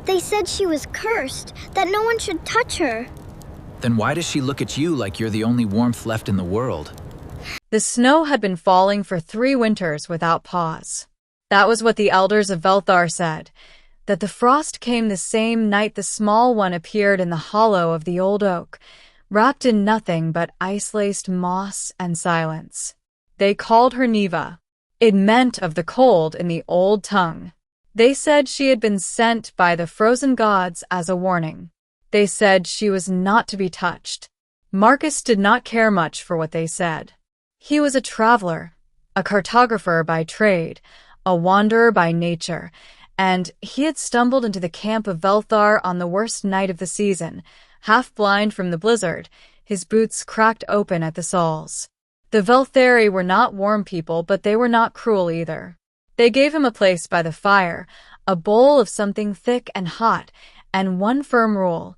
They said she was cursed, that no one should touch her. Then why does she look at you like you're the only warmth left in the world? The snow had been falling for 3 winters without pause. That was what the elders of Veltharri said, that the frost came the same night the small one appeared in the hollow of the old oak, wrapped in nothing but ice-laced moss and silence. They called her Niva. It meant of the cold in the old tongue. They said she had been sent by the frozen gods as a warning. They said she was not to be touched. Marcus did not care much for what they said. He was a traveler, a cartographer by trade, a wanderer by nature, and he had stumbled into the camp of Veltharri on the worst night of the season, half blind from the blizzard, his boots cracked open at the soles. The Veltharri were not warm people, but they were not cruel either. They gave him a place by the fire, a bowl of something thick and hot, and one firm rule: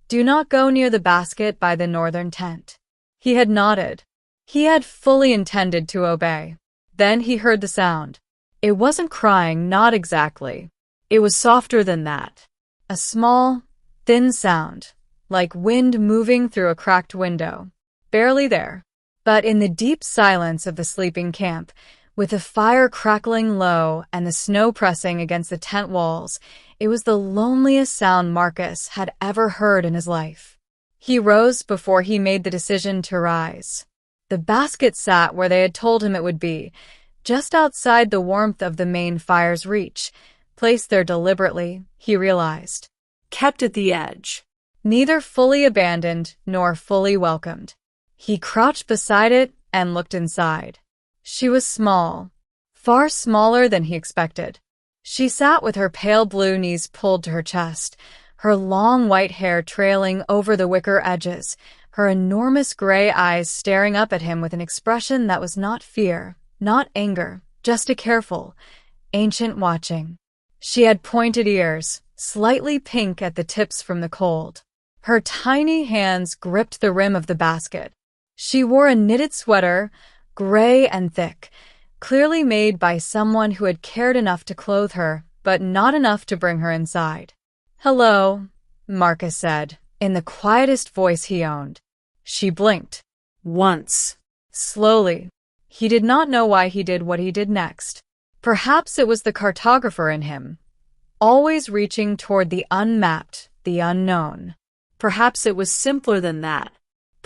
do not go near the basket by the northern tent. He had nodded. He had fully intended to obey. Then he heard the sound. It wasn't crying, not exactly. It was softer than that. A small, thin sound, like wind moving through a cracked window. Barely there. But in the deep silence of the sleeping camp, with the fire crackling low and the snow pressing against the tent walls, it was the loneliest sound Marcus had ever heard in his life. He rose before he made the decision to rise. The basket sat where they had told him it would be, just outside the warmth of the main fire's reach, placed there deliberately, he realized. Kept at the edge. Neither fully abandoned nor fully welcomed. He crouched beside it and looked inside. She was small, far smaller than he expected. She sat with her pale blue knees pulled to her chest, her long white hair trailing over the wicker edges, her enormous gray eyes staring up at him with an expression that was not fear, not anger, just a careful, ancient watching. She had pointed ears, slightly pink at the tips from the cold. Her tiny hands gripped the rim of the basket. She wore a knitted sweater, gray and thick, clearly made by someone who had cared enough to clothe her, but not enough to bring her inside. "Hello," Marcus said, in the quietest voice he owned. She blinked. Once. Slowly. He did not know why he did what he did next. Perhaps it was the cartographer in him, always reaching toward the unmapped, the unknown. Perhaps it was simpler than that.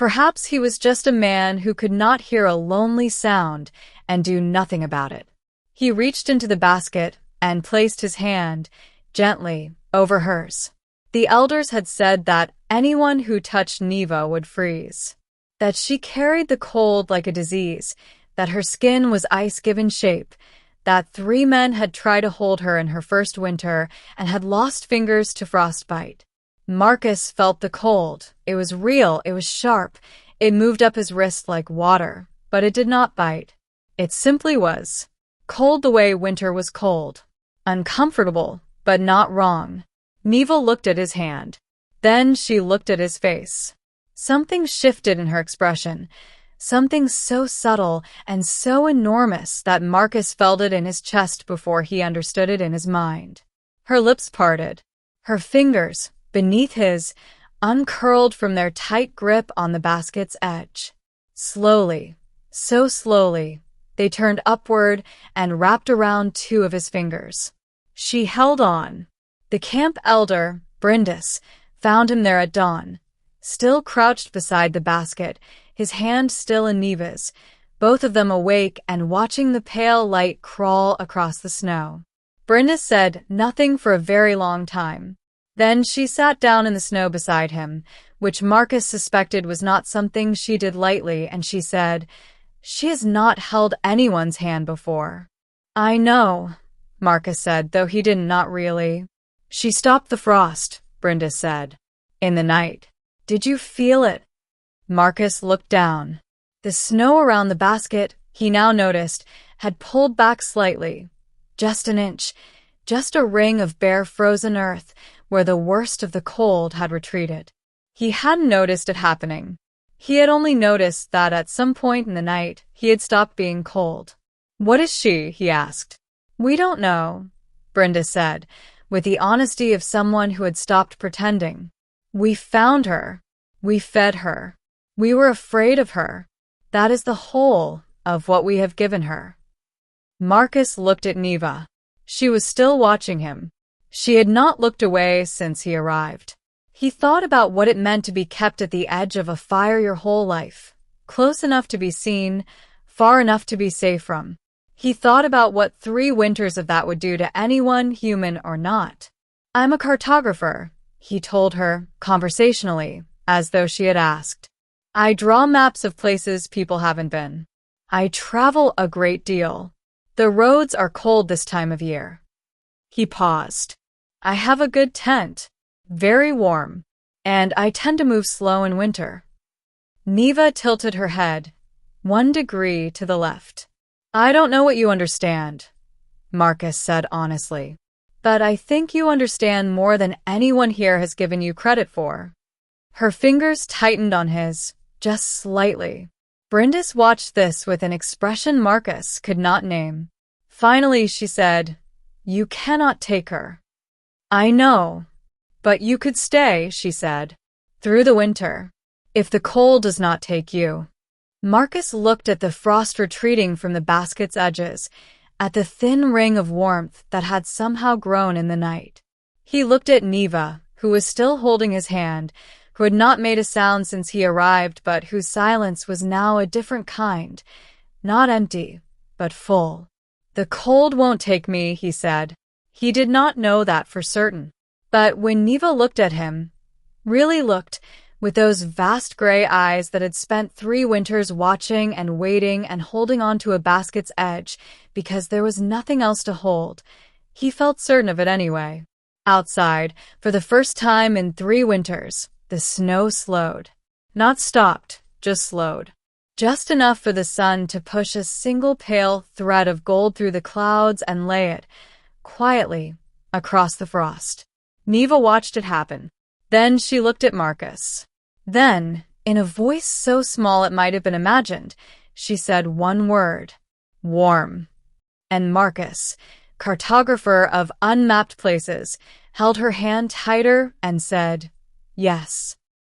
Perhaps he was just a man who could not hear a lonely sound and do nothing about it. He reached into the basket and placed his hand, gently, over hers. The elders had said that anyone who touched Niva would freeze, that she carried the cold like a disease, that her skin was ice-given shape, that 3 men had tried to hold her in her first winter and had lost fingers to frostbite. Marcus felt the cold. It was real, it was sharp, it moved up his wrist like water, but it did not bite. It simply was. Cold the way winter was cold. Uncomfortable, but not wrong. Niva looked at his hand. Then she looked at his face. Something shifted in her expression, something so subtle and so enormous that Marcus felt it in his chest before he understood it in his mind. Her lips parted. Her fingers, beneath his, uncurled from their tight grip on the basket's edge. Slowly, so slowly, they turned upward and wrapped around 2 of his fingers. She held on. The camp elder, Brindis, found him there at dawn, still crouched beside the basket, his hand still in Niva's, both of them awake and watching the pale light crawl across the snow. Brindis said nothing for a very long time. Then she sat down in the snow beside him, which Marcus suspected was not something she did lightly, and she said, "She has not held anyone's hand before." "I know," Marcus said, though he did not really. "She stopped the frost," Brindis said. "In the night. Did you feel it?" Marcus looked down. The snow around the basket, he now noticed, had pulled back slightly. Just an inch. Just a ring of bare frozen earth where the worst of the cold had retreated. He hadn't noticed it happening. He had only noticed that at some point in the night he had stopped being cold. "What is she?" he asked. "We don't know," Brindis said, with the honesty of someone who had stopped pretending. We found her. We fed her. We were afraid of her. That is the whole of what we have given her. Marcus looked at Niva. She was still watching him. She had not looked away since he arrived. He thought about what it meant to be kept at the edge of a fire your whole life, close enough to be seen, far enough to be safe from. He thought about what 3 winters of that would do to anyone, human or not. "I'm a cartographer," he told her, conversationally, as though she had asked. "I draw maps of places people haven't been. I travel a great deal. The roads are cold this time of year." He paused. "I have a good tent. Very warm. And I tend to move slow in winter." Niva tilted her head 1 degree to the left. "I don't know what you understand," Marcus said honestly. "But I think you understand more than anyone here has given you credit for." Her fingers tightened on his, just slightly. Brindis watched this with an expression Marcus could not name. Finally, she said, "You cannot take her." "I know. But you could stay," she said, "through the winter, if the cold does not take you." Marcus looked at the frost retreating from the basket's edges, at the thin ring of warmth that had somehow grown in the night. He looked at Niva, who was still holding his hand, who had not made a sound since he arrived, but whose silence was now a different kind, not empty, but full. "The cold won't take me," he said. He did not know that for certain. But when Niva looked at him, really looked, with those vast gray eyes that had spent 3 winters watching and waiting and holding on to a basket's edge because there was nothing else to hold, he felt certain of it anyway. Outside, for the first time in 3 winters, the snow slowed. Not stopped, just slowed. Just enough for the sun to push a single pale thread of gold through the clouds and lay it, quietly, across the frost. Niva watched it happen. Then she looked at Marcus. Then, in a voice so small it might have been imagined, she said 1 word. "Warm." And Marcus, cartographer of unmapped places, held her hand tighter and said, "Yes."